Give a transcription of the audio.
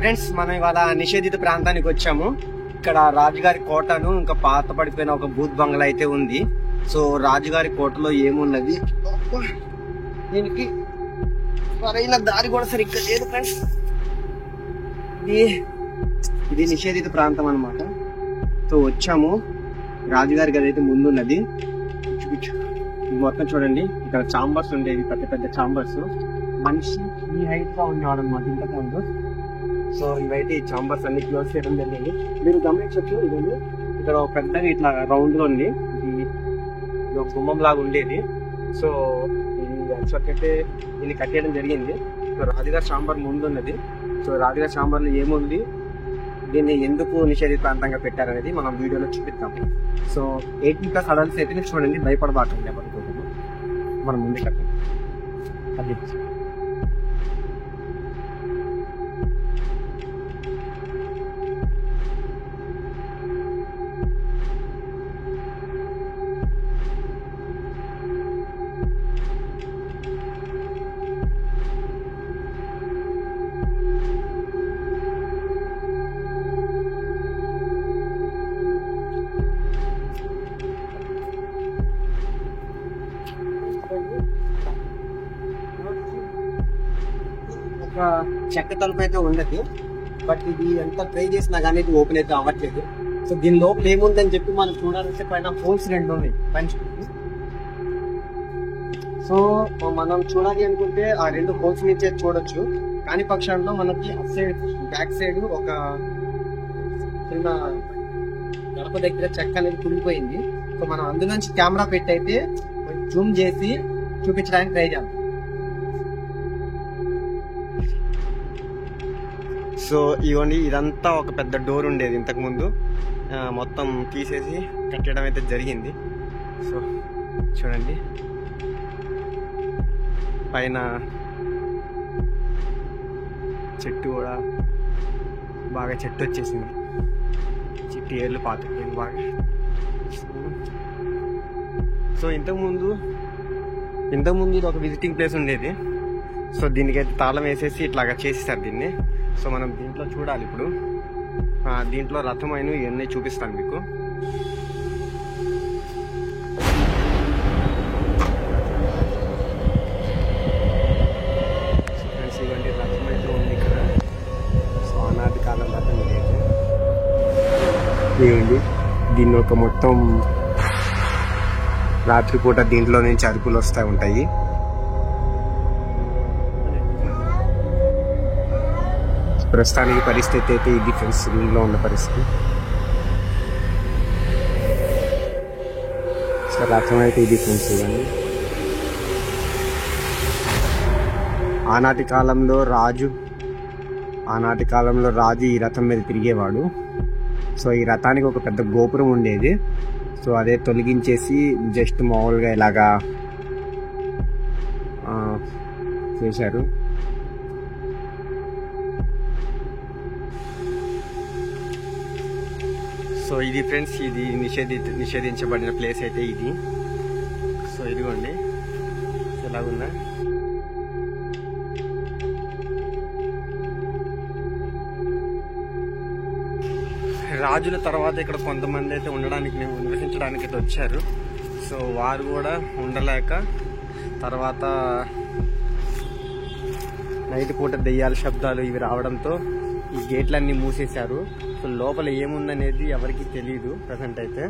Friends, మనం ఇవాళ నిషేధిత ప్రాంతానికి వచ్చాము. ఇక్కడ రాజుగారి కోటను ఇంకా పాత పడిపోయిన ఒక బూత్ బంగ్లా అయితే ఉంది. సో రాజుగారి కోటలో ఏమున్నది, దీనికి సరైన దారి కూడా సరిగ్గా లేదు ఫ్రెండ్స్. ఇది నిషేధిత ప్రాంతం అన్నమాట. సో వచ్చాము, రాజుగారి గది అయితే ముందున్నది. మొత్తం చూడండి, ఇక్కడ చాంబర్స్ ఉండేవి, పెద్ద పెద్ద చాంబర్స్. మనిషి ఈ హైట్ గా ఉండేవాడు అనమాట ఇంతకుముందు. సో ఇవైతే ఈ చాంబర్స్ అన్ని క్లోజ్ చేయడం జరిగింది. మీరు గమనించవచ్చు, ఇదండి ఇక్కడ ఒక పెద్దగా ఇట్లా రౌండ్ గా ఉంది, ఇది ఒక గుమ్మం లాగా ఉండేది. సో ఇది అయితే దీన్ని కట్టేయడం జరిగింది. సో రాజుగారి చాంబర్ ముందు ఉన్నది. సో రాజుగారి చాంబర్ లో ఏముంది, దీన్ని ఎందుకు నిషేధిత ప్రాంతంగా పెట్టారనేది మనం వీడియోలో చూపిస్తాము. సో 18+ అడల్ట్స్ అయితే చూడండి, భయపడబాకండి ఎవరికోకుండా. మనం ముందు కట్టండి అది. ఒక చెక్క తలుపు అయితే ఉన్నది, బట్ ఇది ఎంత ట్రై చేసినా కానీ ఇది ఓపెన్ అయితే అవ్వట్లేదు. సో దీని లోపల ఏముందని చెప్పి మనం చూడాలంటే పైన హోల్స్ 2 ఉన్నాయి పంచి. సో మనం చూడాలి అనుకుంటే ఆ 2 హోల్స్ నుంచే చూడొచ్చు. కాని పక్షంలో మనకి అప్ సైడ్ బ్యాక్ సైడ్ ఒక చిన్న గడప దగ్గర చెక్క అనేది కుళ్ళిపోయింది. సో మనం అందులోంచి కెమెరా పెట్టి అయితే జూమ్ చేసి చూపించడానికి ట్రై చేద్దాం. సో ఇవ్వండి, ఇదంతా ఒక పెద్ద డోర్ ఉండేది ఇంతకు ముందు, మొత్తం తీసేసి కట్టడం అయితే జరిగింది. సో చూడండి, పైన చెట్టు కూడా బాగా చెట్టు వచ్చేసింది, చెట్టు ఏర్లు పాతుకుపోయింది బాగా. సో ఇంతకుముందు ఇది ఒక విజిటింగ్ ప్లేస్ ఉండేది. సో దీనికైతే తాళం వేసేసి ఇట్లాగా చేసేసారు దీన్ని. సో మనం దీంట్లో చూడాలి ఇప్పుడు. దీంట్లో రథమైన ఇవన్నీ చూపిస్తాను మీకు. ఇవ్వండి, రథం అయితే ఉంది ఇక్కడ. సో అనాది కాలం రథం ఇదైతే. ఇవ్వండి, దీన్ని ఒక మొత్తం రాత్రిపూట దీంట్లో నుంచి అరుపులు వస్తూ ఉంటాయి. ప్రస్తుతానికి పరిస్థితి అయితే ఇది ఫ్రెండ్స్, రూమ్లో ఉన్న పరిస్థితి. సో రథం అయితే ఇది ఫ్రెండ్స్. ఇవన్నీ ఆనాటి కాలంలో రాజు ఈ రథం మీద తిరిగేవాడు. సో ఈ రథానికి ఒక పెద్ద గోపురం ఉండేది. సో అదే తొలగించేసి జస్ట్ మామూలుగా ఇలాగా చేశారు. సో ఇది ఫ్రెండ్స్, ఇది నిషేధించబడిన ప్లేస్ అయితే ఇది. సో ఇదిగోండి ఎలాగుందా. రాజుల తర్వాత ఇక్కడ కొంతమంది అయితే నివసించడానికి అయితే వచ్చారు. సో వారు కూడా ఉండలేక తర్వాత నైట్ పూట దెయ్యాల శబ్దాలు ఇవి రావడంతో ఈ గేట్లన్నీ మూసేశారు. సో లోపల ఏముందనేది ఎవరికి తెలియదు ప్రజెంట్ అయితే.